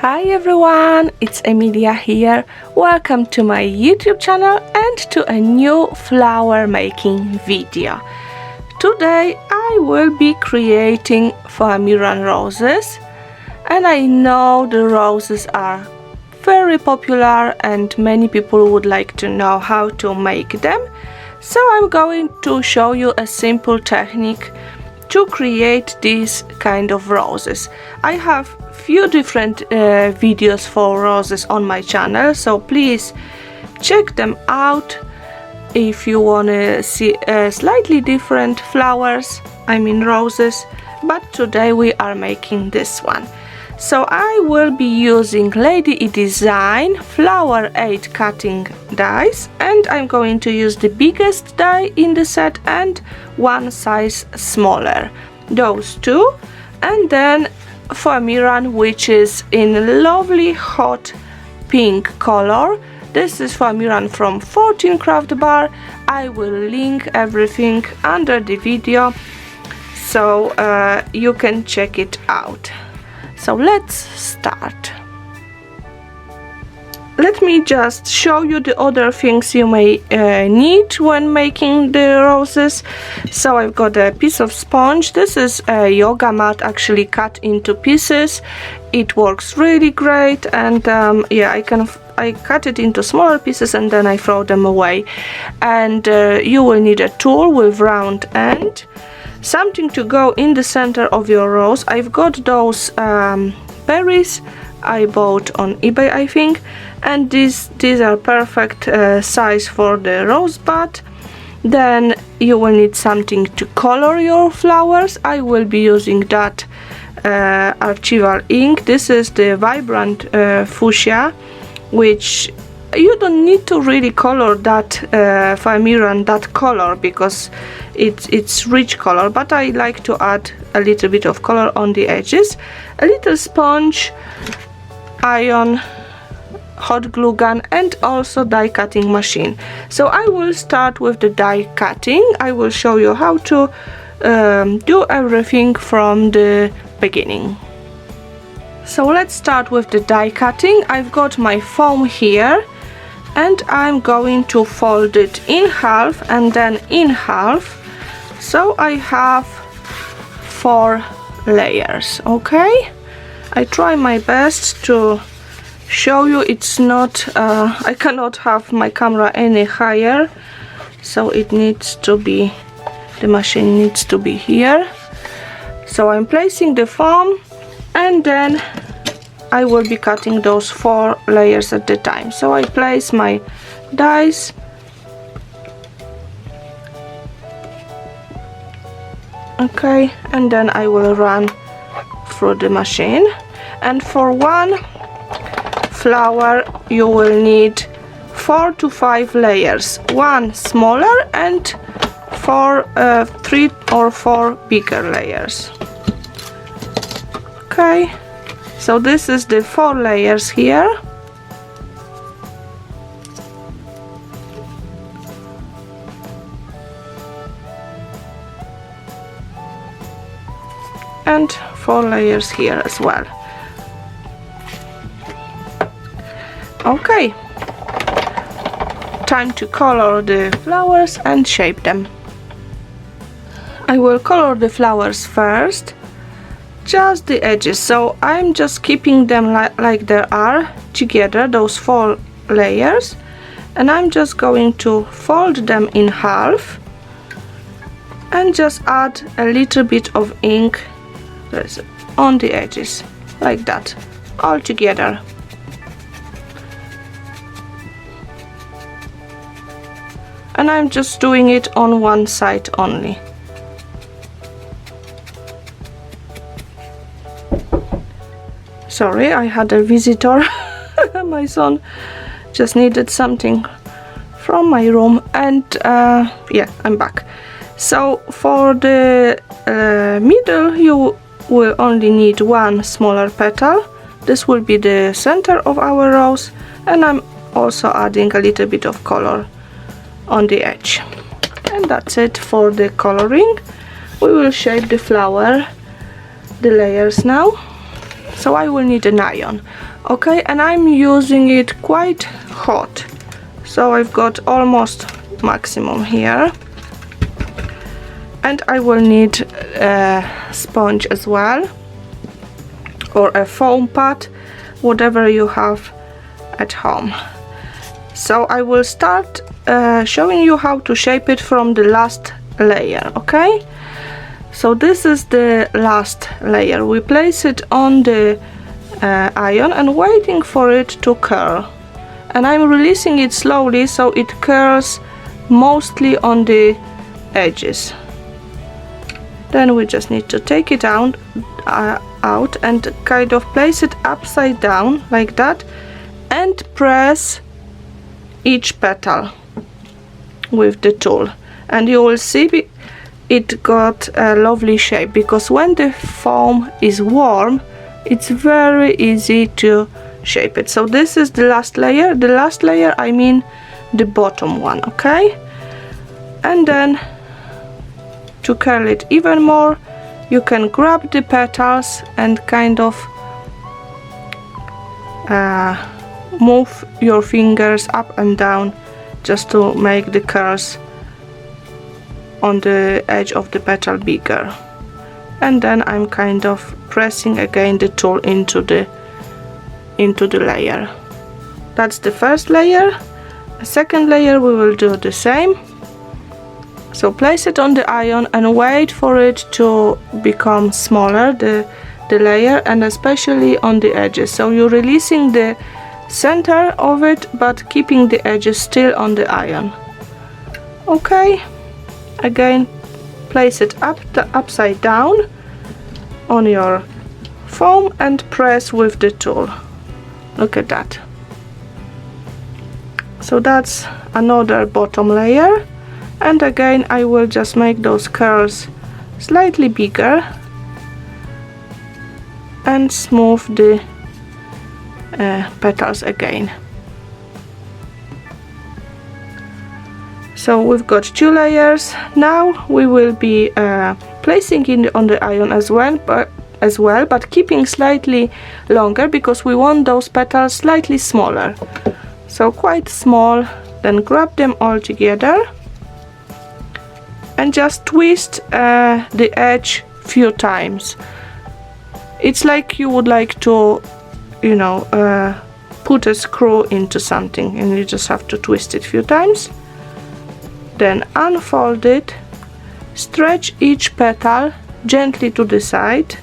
Hi everyone, it's Emilia here. Welcome to my YouTube channel and to a new flower making video. Today I will be creating foamiran roses, and I know the roses are very popular and many people would like to know how to make them. So I'm going to show you a simple technique to create these kind of roses. I have few different videos for roses on my channel, so please check them out if you want to see slightly different flowers, I mean roses, but today we are making this one. So I will be using Lady E Design Flower 8 cutting dies, and I'm going to use the biggest die in the set and one size smaller, those two, and then foamiran, which is in lovely hot pink color. This is foamiran from 14 Craft Bar. I will link everything under the video so you can check it out. So let's start. Let me just show you the other things you may need when making the roses. So I've got a piece of sponge. This is a yoga mat actually cut into pieces. It works really great, and yeah, I cut it into smaller pieces and then I throw them away. And you will need a tool with round end, something to go in the center of your rose. I've got those berries I bought on eBay, I think, and these are perfect size for the rose bud. Then you will need something to color your flowers. I will be using that Archival ink. This is the vibrant Fuchsia, which you don't need to really color that foamiran that color because it's rich color, but I like to add a little bit of color on the edges. A little sponge, iron, hot glue gun, and also die cutting machine. So I will start with the die cutting. I will show you how to do everything from the beginning. So let's start with the die cutting. I've got my foam here, and I'm going to fold it in half and then in half, so I have 4 layers. Okay, I try my best to show you. It's not I cannot have my camera any higher, so it needs to be, the machine needs to be here. So I'm placing the foam, and then I will be cutting those 4 layers at the time. So I place my dies, okay, and then I will run through the machine. And for one flower you will need 4 to 5 layers, one smaller and 3 or 4 bigger layers. Okay, so this is the 4 layers here. And 4 layers here as well. Okay, time to color the flowers and shape them. I will color the flowers first, just the edges, so I'm just keeping them like they are together, those 4 layers, and I'm just going to fold them in half and just add a little bit of ink on the edges, like that, all together. And I'm just doing it on one side only. Sorry, I had a visitor. My son just needed something from my room, and yeah, I'm back. So for the middle you will only need one smaller petal. This will be the center of our rose, and I'm also adding a little bit of color on the edge. And that's it for the coloring. We will shape the flower, the layers now. So I will need an iron. Okay, and I'm using it quite hot, so I've got almost maximum here. And I will need a sponge as well, or a foam pad, whatever you have at home. So I will start showing you how to shape it from the last layer. Okay, so this is the last layer. We place it on the iron and waiting for it to curl, and I'm releasing it slowly so it curls mostly on the edges. Then we just need to take it out and kind of place it upside down like that and press each petal with the tool, and you will see it got a lovely shape, because when the foam is warm it's very easy to shape it. So this is the last layer. The last layer, I mean the bottom one. Okay, and then to curl it even more, you can grab the petals and kind of move your fingers up and down just to make the curls on the edge of the petal bigger. And then I'm kind of pressing again the tool into the layer. That's the first layer. The second layer we will do the same. So place it on the iron and wait for it to become smaller, the layer, and especially on the edges. So you're releasing the center of it but keeping the edges still on the iron. Okay, again place it upside down on your foam and press with the tool. Look at that. So that's another bottom layer. And again I will just make those curls slightly bigger and smooth the petals again. So we've got 2 layers. Now we will be placing it on the iron as well, but keeping slightly longer, because we want those petals slightly smaller. So quite small. Then grab them all together and just twist the edge few times. It's like you would like to, you know, put a screw into something, and you just have to twist it few times. Then unfold it, stretch each petal gently to the sides,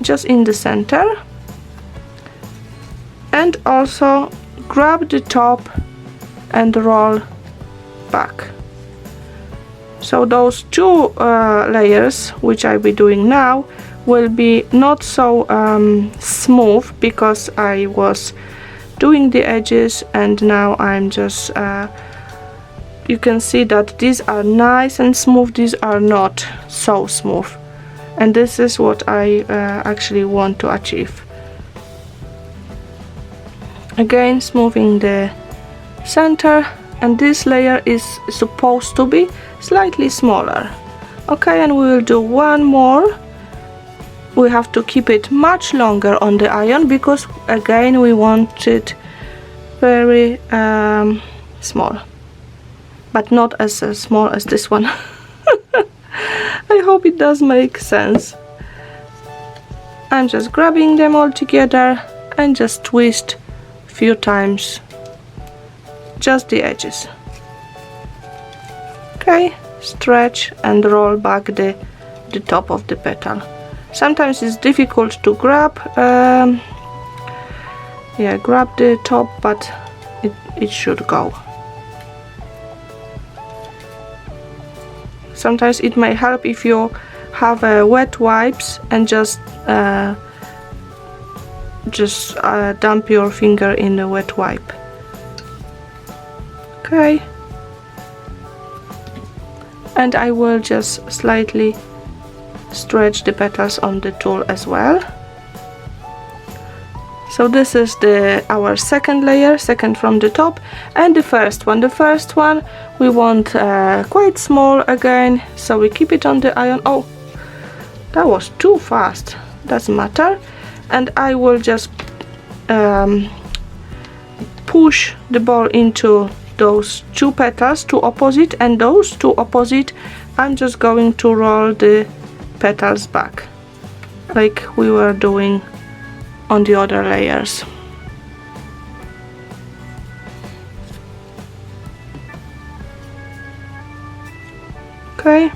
just in the center, and also grab the top and roll back. So those 2 layers, which I'll be doing now, will be not so smooth, because I was doing the edges and now I'm just you can see that these are nice and smooth, these are not so smooth, and this is what I actually want to achieve. Again smoothing the center, and this layer is supposed to be slightly smaller. Okay, and we will do one more. We have to keep it much longer on the iron, because again we want it very small, but not as small as this one. I hope it does make sense. I'm just grabbing them all together and just twist a few times just the edges. Okay, stretch and roll back the top of the petal. Sometimes it's difficult to grab the top, but it should go. Sometimes it may help if you have wet wipes and just dump your finger in the wet wipe. Okay, and I will just slightly stretch the petals on the tool as well. So this is our second layer, second from the top, and the first one. The first one we want quite small again, so we keep it on the iron. Oh, that was too fast. Doesn't matter. and I will just push the ball into those two petals, two opposite, and those two opposite I'm just going to roll the petals back like we were doing on the other layers. Okay,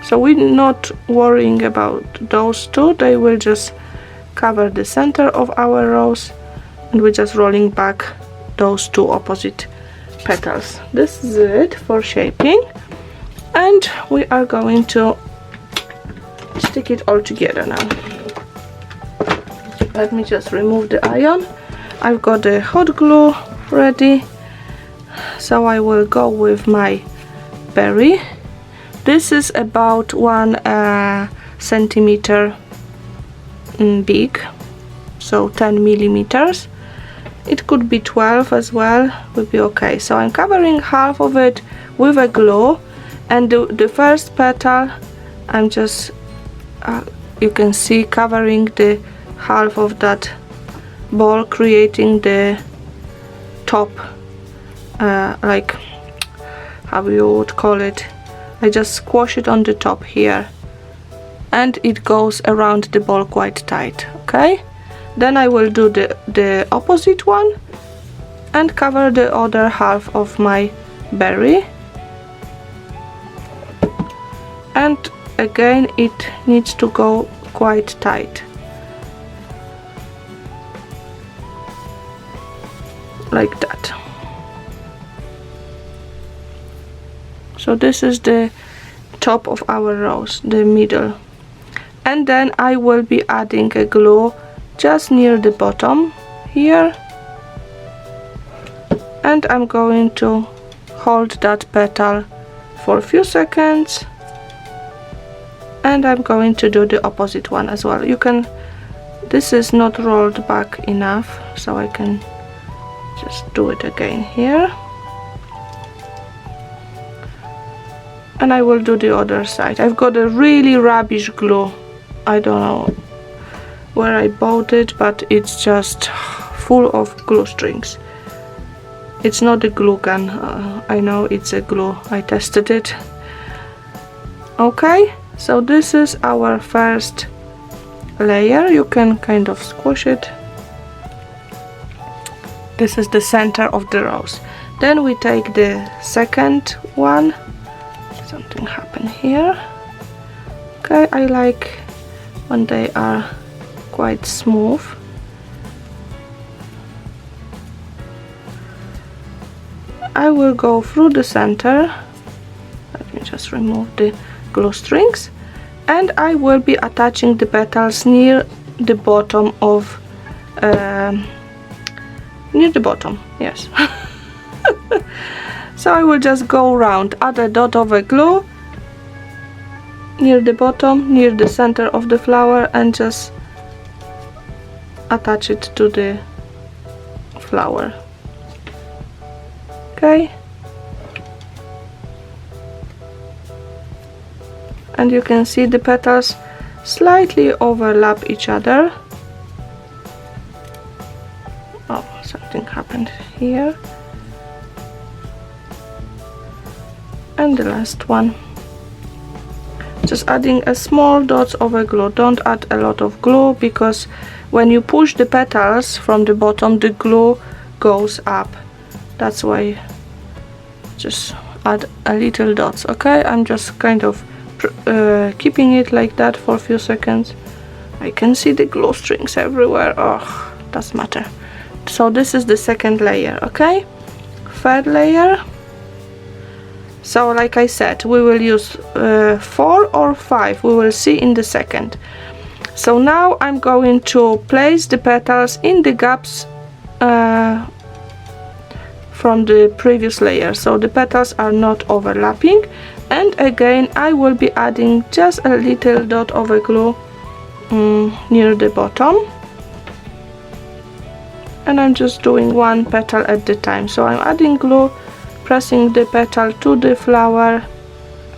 so we're not worrying about those two, they will just cover the center of our rose, and we're just rolling back those two opposite petals. This is it for shaping, and we are going to stick it all together now. Let me just remove the iron. I've got the hot glue ready, so I will go with my berry. This is about 1 centimeter big, so 10 millimeters. It could be 12 as well, would be okay. So I'm covering half of it with a glue, and the first petal I'm just you can see covering the half of that ball, creating the top, like how you would call it. I just squash it on the top here, and it goes around the ball quite tight. Okay, then I will do the opposite one and cover the other half of my berry, and again it needs to go quite tight, like that. So this is the top of our rose, the middle, and then I will be adding a glue just near the bottom here, and I'm going to hold that petal for a few seconds, and I'm going to do the opposite one as well. You can, this is not rolled back enough, so I can just do it again here. And I will do the other side. I've got a really rubbish glue. I don't know where I bought it, but it's just full of glue strings. It's not a glue gun. I know it's a glue. I tested it. Okay, so this is our first layer. You can kind of squish it. This is the center of the rose. Then we take the second one. Something happened here. Okay, I like when they are quite smooth. I will go through the center. Let me just remove the glue strings, and I will be attaching the petals near the bottom of near the bottom, yes. So I will just go around, add a dot of a glue near the bottom, near the center of the flower, and just attach it to the flower. Okay, and you can see the petals slightly overlap each other. Oh, something happened here. And the last one, just adding a small dot of a glue. Don't add a lot of glue, because when you push the petals from the bottom, the glue goes up. That's why just add a little dots. Okay, I'm just kind of keeping it like that for a few seconds. I can see the glue strings everywhere. Oh, doesn't matter. So this is the second layer. Okay, third layer. So like I said, we will use 4 or 5, we will see in the second. So now I'm going to place the petals in the gaps from the previous layer, so the petals are not overlapping. And again I will be adding just a little dot of a glue near the bottom, and I'm just doing one petal at the time. So I'm adding glue, pressing the petal to the flower,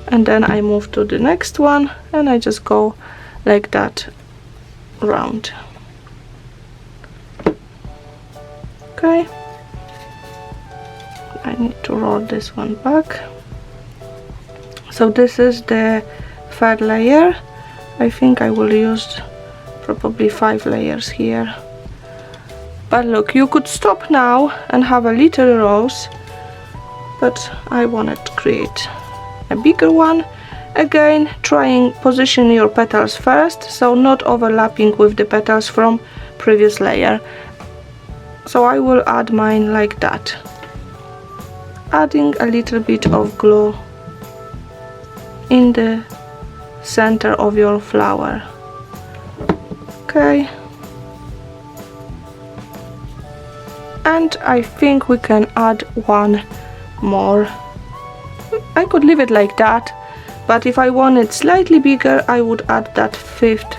and then I move to the next one, and I just go like that round. Okay, I need to roll this one back. So this is the third layer. I think I will use probably 5 layers here. But look, you could stop now and have a little rose, but I wanted to create a bigger one. Again, trying position your petals first, so not overlapping with the petals from previous layer. So I will add mine like that, adding a little bit of glue in the center of your flower. Okay, and I think we can add one more. I could leave it like that, but if I want it slightly bigger, I would add that 5th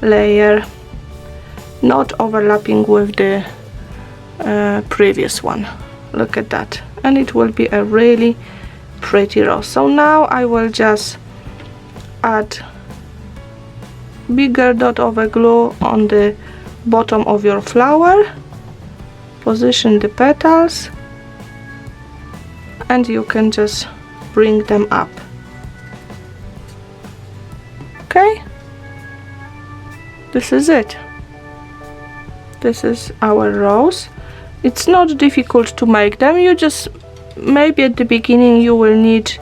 layer, not overlapping with the previous one. Look at that, and it will be a really pretty rose. So now I will just add bigger dot of a glue on the bottom of your flower, position the petals, and you can just bring them up. Okay, this is it. This is our rose. It's not difficult to make them. You just, maybe at the beginning you will need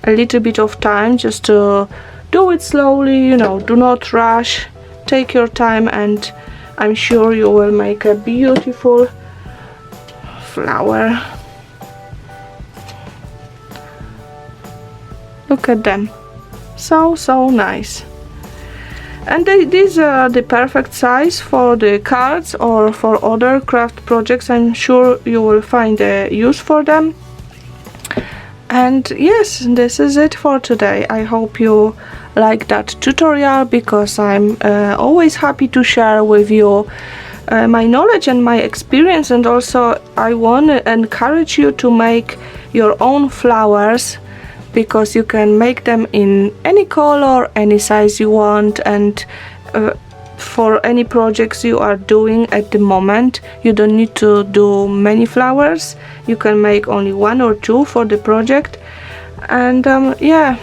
a little bit of time just to do it slowly, you know, do not rush, take your time, and I'm sure you will make a beautiful flower. Look at them, so nice. And these are the perfect size for the cards or for other craft projects. I'm sure you will find a use for them. And yes, this is it for today. I hope you like that tutorial, because I'm always happy to share with you my knowledge and my experience, and also I want to encourage you to make your own flowers, because you can make them in any color, any size you want, and for any projects you are doing at the moment, you don't need to do many flowers. You can make only 1 or 2 for the project, and yeah,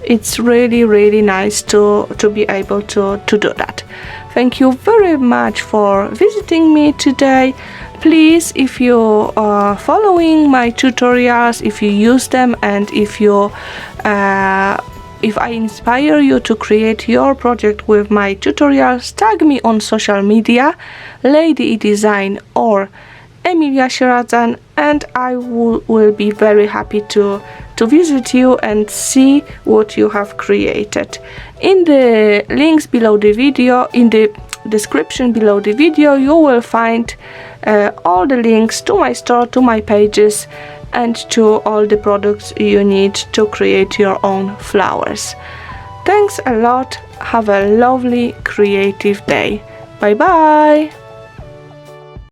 it's really nice to be able to do that. Thank you very much for visiting me today. Please, if you are following my tutorials, if you use them, and if I inspire you to create your project with my tutorials, tag me on social media, Lady Design or Emilia Sieradzan, and I will be very happy to visit you and see what you have created. In the links below the video, in the description below the video, you will find all the links to my store, to my pages, and to all the products you need to create your own flowers. Thanks a lot. Have a lovely creative day. Bye bye.